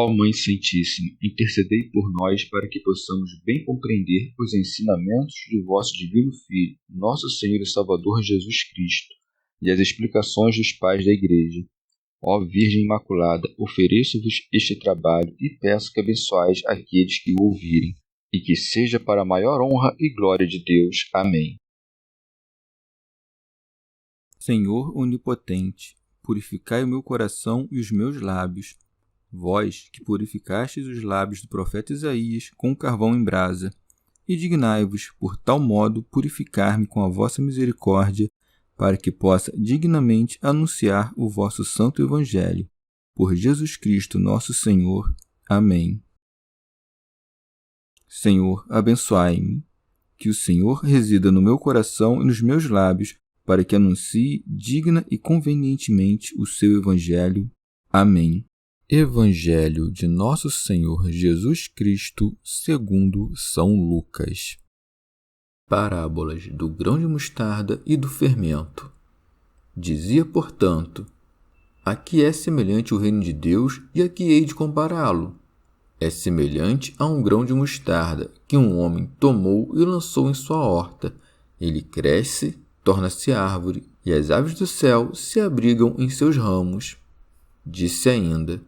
Ó Mãe Santíssima, intercedei por nós para que possamos bem compreender os ensinamentos de vosso Divino Filho, nosso Senhor e Salvador Jesus Cristo, e as explicações dos pais da Igreja. Ó Virgem Imaculada, ofereço-vos este trabalho e peço que abençoeis aqueles que o ouvirem, e que seja para a maior honra e glória de Deus. Amém. Senhor onipotente, purificai o meu coração e os meus lábios. Vós, que purificastes os lábios do profeta Isaías com carvão em brasa, e dignai-vos, por tal modo, purificar-me com a vossa misericórdia, para que possa dignamente anunciar o vosso santo Evangelho. Por Jesus Cristo nosso Senhor. Amém. Senhor, abençoai-me. Que o Senhor resida no meu coração e nos meus lábios, para que anuncie digna e convenientemente o seu Evangelho. Amém. Evangelho de Nosso Senhor Jesus Cristo segundo São Lucas. Parábolas do grão de mostarda e do fermento. Dizia, portanto, a que é semelhante o reino de Deus e a que hei de compará-lo? É semelhante a um grão de mostarda que um homem tomou e lançou em sua horta. Ele cresce, torna-se árvore, e as aves do céu se abrigam em seus ramos. Disse ainda,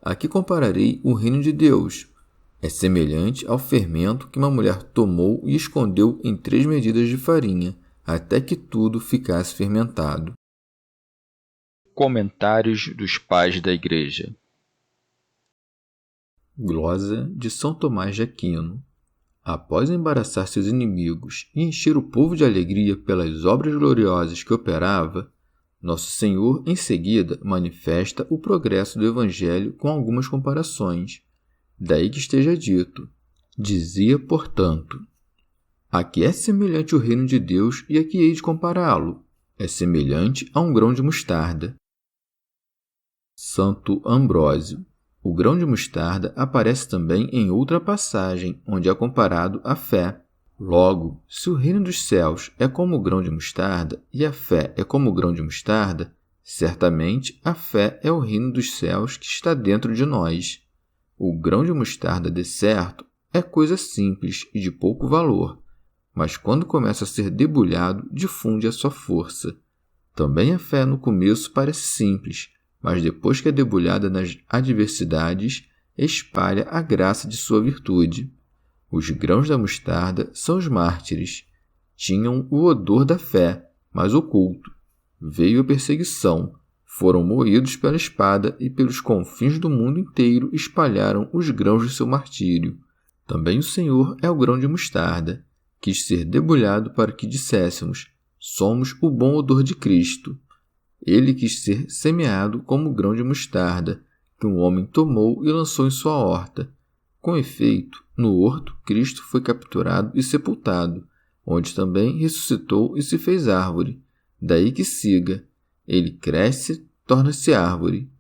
a que compararei o reino de Deus? É semelhante ao fermento que uma mulher tomou e escondeu em 3 medidas de farinha, até que tudo ficasse fermentado. Comentários dos Pais da Igreja. Glosa de São Tomás de Aquino. Após embaraçar seus inimigos e encher o povo de alegria pelas obras gloriosas que operava, Nosso Senhor, em seguida, manifesta o progresso do Evangelho com algumas comparações. Daí que esteja dito, dizia, portanto, a que é semelhante o reino de Deus e a que hei de compará-lo? É semelhante a um grão de mostarda. Santo Ambrósio. O grão de mostarda aparece também em outra passagem, onde é comparado à fé. Logo, se o reino dos céus é como o grão de mostarda e a fé é como o grão de mostarda, certamente a fé é o reino dos céus que está dentro de nós. O grão de mostarda, de certo, é coisa simples e de pouco valor, mas quando começa a ser debulhado, difunde a sua força. Também a fé no começo parece simples, mas depois que é debulhada nas adversidades, espalha a graça de sua virtude. Os grãos da mostarda são os mártires. Tinham o odor da fé, mas oculto. Veio a perseguição. Foram moídos pela espada e pelos confins do mundo inteiro espalharam os grãos de seu martírio. Também o Senhor é o grão de mostarda. Quis ser debulhado para que disséssemos, somos o bom odor de Cristo. Ele quis ser semeado como o grão de mostarda, que um homem tomou e lançou em sua horta. Com efeito, no horto, Cristo foi capturado e sepultado, onde também ressuscitou e se fez árvore. Daí que siga, ele cresce, torna-se árvore.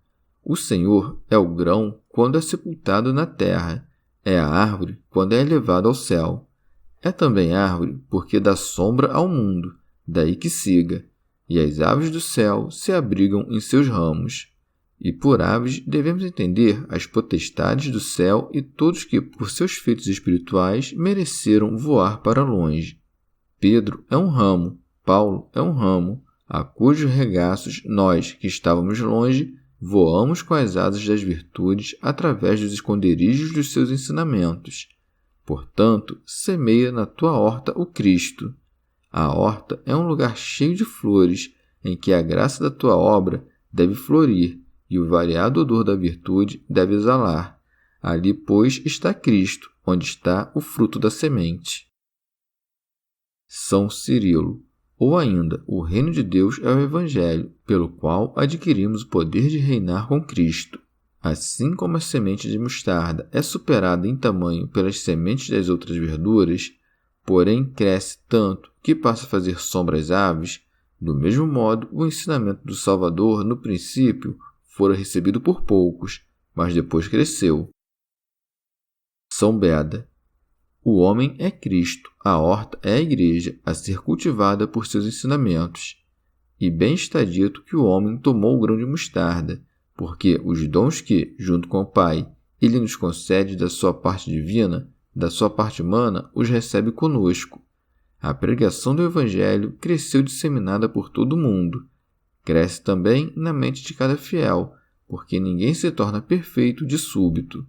O Senhor é o grão quando é sepultado na terra, é a árvore quando é elevado ao céu. É também árvore porque dá sombra ao mundo, daí que siga, e as aves do céu se abrigam em seus ramos. E por aves devemos entender as potestades do céu e todos que, por seus feitos espirituais, mereceram voar para longe. Pedro é um ramo, Paulo é um ramo, a cujos regaços nós, que estávamos longe, voamos com as asas das virtudes através dos esconderijos dos seus ensinamentos. Portanto, semeia na tua horta o Cristo. A horta é um lugar cheio de flores, em que a graça da tua obra deve florir, e o variado odor da virtude deve exalar. Ali, pois, está Cristo, onde está o fruto da semente. São Cirilo. Ou ainda, o reino de Deus é o Evangelho, pelo qual adquirimos o poder de reinar com Cristo. Assim como a semente de mostarda é superada em tamanho pelas sementes das outras verduras, porém cresce tanto que passa a fazer sombra às aves, do mesmo modo, o ensinamento do Salvador, no princípio, fora recebido por poucos, mas depois cresceu. São Beda. O homem é Cristo, a horta é a Igreja, a ser cultivada por seus ensinamentos. E bem está dito que o homem tomou o grão de mostarda, porque os dons que, junto com o Pai, Ele nos concede da sua parte divina, da sua parte humana, os recebe conosco. A pregação do Evangelho cresceu disseminada por todo o mundo. Cresce também na mente de cada fiel, porque ninguém se torna perfeito de súbito.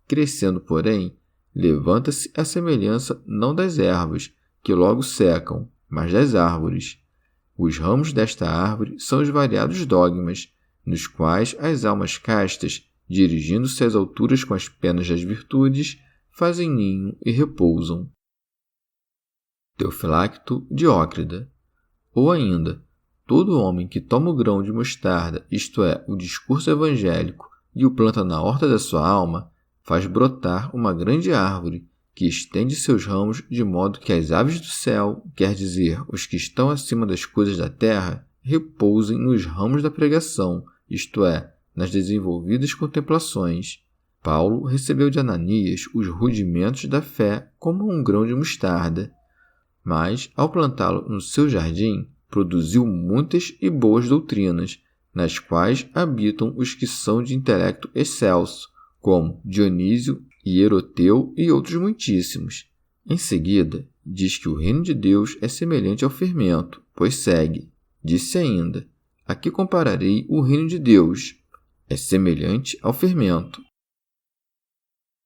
Crescendo, porém, levanta-se a semelhança não das ervas, que logo secam, mas das árvores. Os ramos desta árvore são os variados dogmas, nos quais as almas castas, dirigindo-se às alturas com as penas das virtudes, fazem ninho e repousam. Teofilacto Diócrida. Ou ainda, todo homem que toma o grão de mostarda, isto é, o discurso evangélico, e o planta na horta da sua alma, faz brotar uma grande árvore, que estende seus ramos de modo que as aves do céu, quer dizer, os que estão acima das coisas da terra, repousem nos ramos da pregação, isto é, nas desenvolvidas contemplações. Paulo recebeu de Ananias os rudimentos da fé como um grão de mostarda, mas, ao plantá-lo no seu jardim, produziu muitas e boas doutrinas, nas quais habitam os que são de intelecto excelso, como Dionísio, Hieroteu e outros muitíssimos. Em seguida, diz que o reino de Deus é semelhante ao fermento, pois segue. Disse ainda: a que compararei o reino de Deus? É semelhante ao fermento.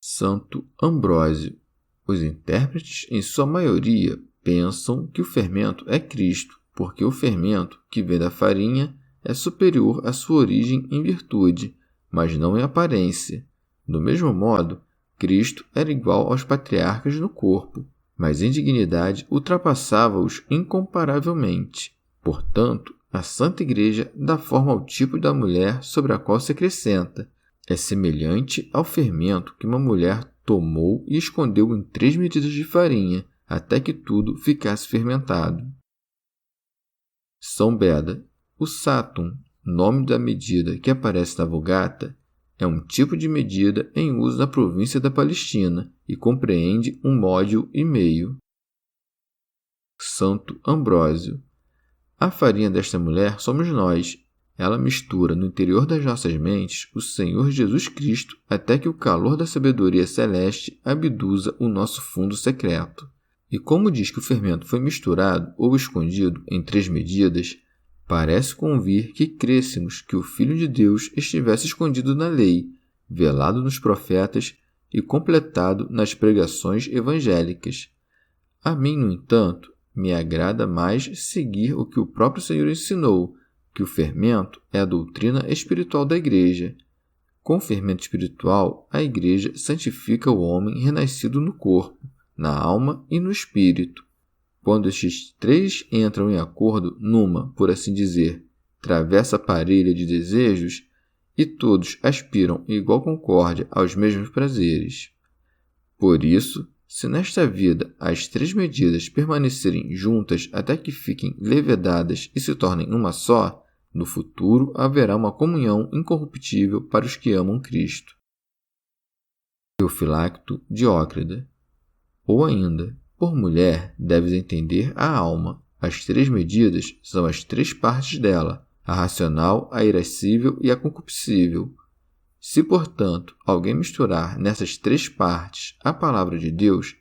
Santo Ambrósio. Os intérpretes, em sua maioria, pensam que o fermento é Cristo, porque o fermento, que vem da farinha, é superior à sua origem em virtude, mas não em aparência. Do mesmo modo, Cristo era igual aos patriarcas no corpo, mas em dignidade ultrapassava-os incomparavelmente. Portanto, a Santa Igreja dá forma ao tipo da mulher sobre a qual se acrescenta. É semelhante ao fermento que uma mulher tomou e escondeu em 3 medidas de farinha, até que tudo ficasse fermentado. São Beda. O sátum, nome da medida que aparece na Vulgata, é um tipo de medida em uso na província da Palestina e compreende 1 módio e meio. Santo Ambrósio. A farinha desta mulher somos nós. Ela mistura no interior das nossas mentes o Senhor Jesus Cristo até que o calor da sabedoria celeste abduza o nosso fundo secreto. E como diz que o fermento foi misturado ou escondido em 3 medidas, parece convir que crêssemos que o Filho de Deus estivesse escondido na lei, velado nos profetas e completado nas pregações evangélicas. A mim, no entanto, me agrada mais seguir o que o próprio Senhor ensinou, que o fermento é a doutrina espiritual da Igreja. Com o fermento espiritual, a Igreja santifica o homem renascido no corpo, na alma e no espírito. Quando estes 3 entram em acordo numa, por assim dizer, travessa parelha de desejos, e todos aspiram em igual concórdia aos mesmos prazeres. Por isso, se nesta vida as 3 medidas permanecerem juntas até que fiquem levedadas e se tornem uma só, no futuro haverá uma comunhão incorruptível para os que amam Cristo. Teofilacto Diócrida. Ou ainda, por mulher deves entender a alma. As 3 medidas são as 3 partes dela, a racional, a irascível e a concupiscível. Se, portanto, alguém misturar nessas 3 partes a palavra de Deus,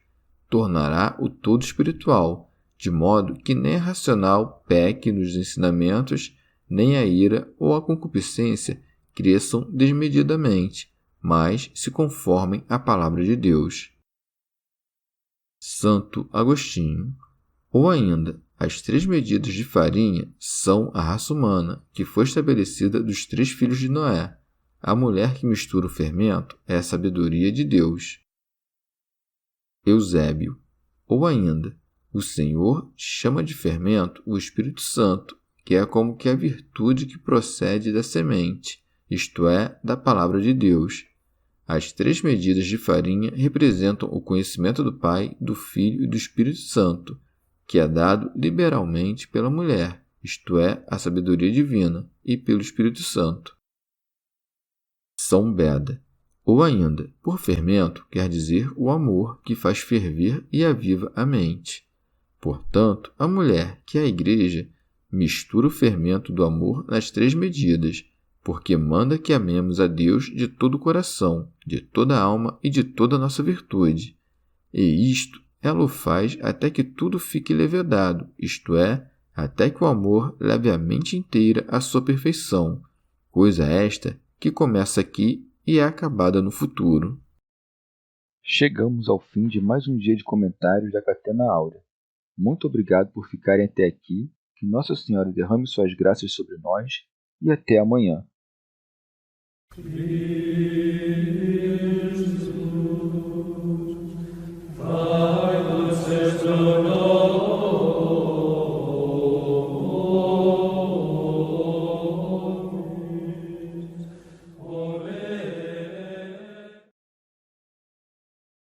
tornará o todo espiritual, de modo que nem a racional peque nos ensinamentos, nem a ira ou a concupiscência cresçam desmedidamente, mas se conformem à palavra de Deus. Santo Agostinho. Ou ainda, as 3 medidas de farinha são a raça humana, que foi estabelecida dos 3 filhos de Noé. A mulher que mistura o fermento é a sabedoria de Deus. Eusébio. Ou ainda, o Senhor chama de fermento o Espírito Santo, que é como que a virtude que procede da semente, isto é, da palavra de Deus. As 3 medidas de farinha representam o conhecimento do Pai, do Filho e do Espírito Santo, que é dado liberalmente pela mulher, isto é, a sabedoria divina, e pelo Espírito Santo. São Beda. Ou ainda, por fermento quer dizer o amor que faz ferver e aviva a mente. Portanto, a mulher, que é a Igreja, mistura o fermento do amor nas 3 medidas, porque manda que amemos a Deus de todo o coração, de toda a alma e de toda a nossa virtude. E isto ela o faz até que tudo fique levedado, isto é, até que o amor leve a mente inteira à sua perfeição, coisa esta que começa aqui e é acabada no futuro. Chegamos ao fim de mais um dia de comentários da Catena Áurea. Muito obrigado por ficarem até aqui, que Nossa Senhora derrame suas graças sobre nós e até amanhã.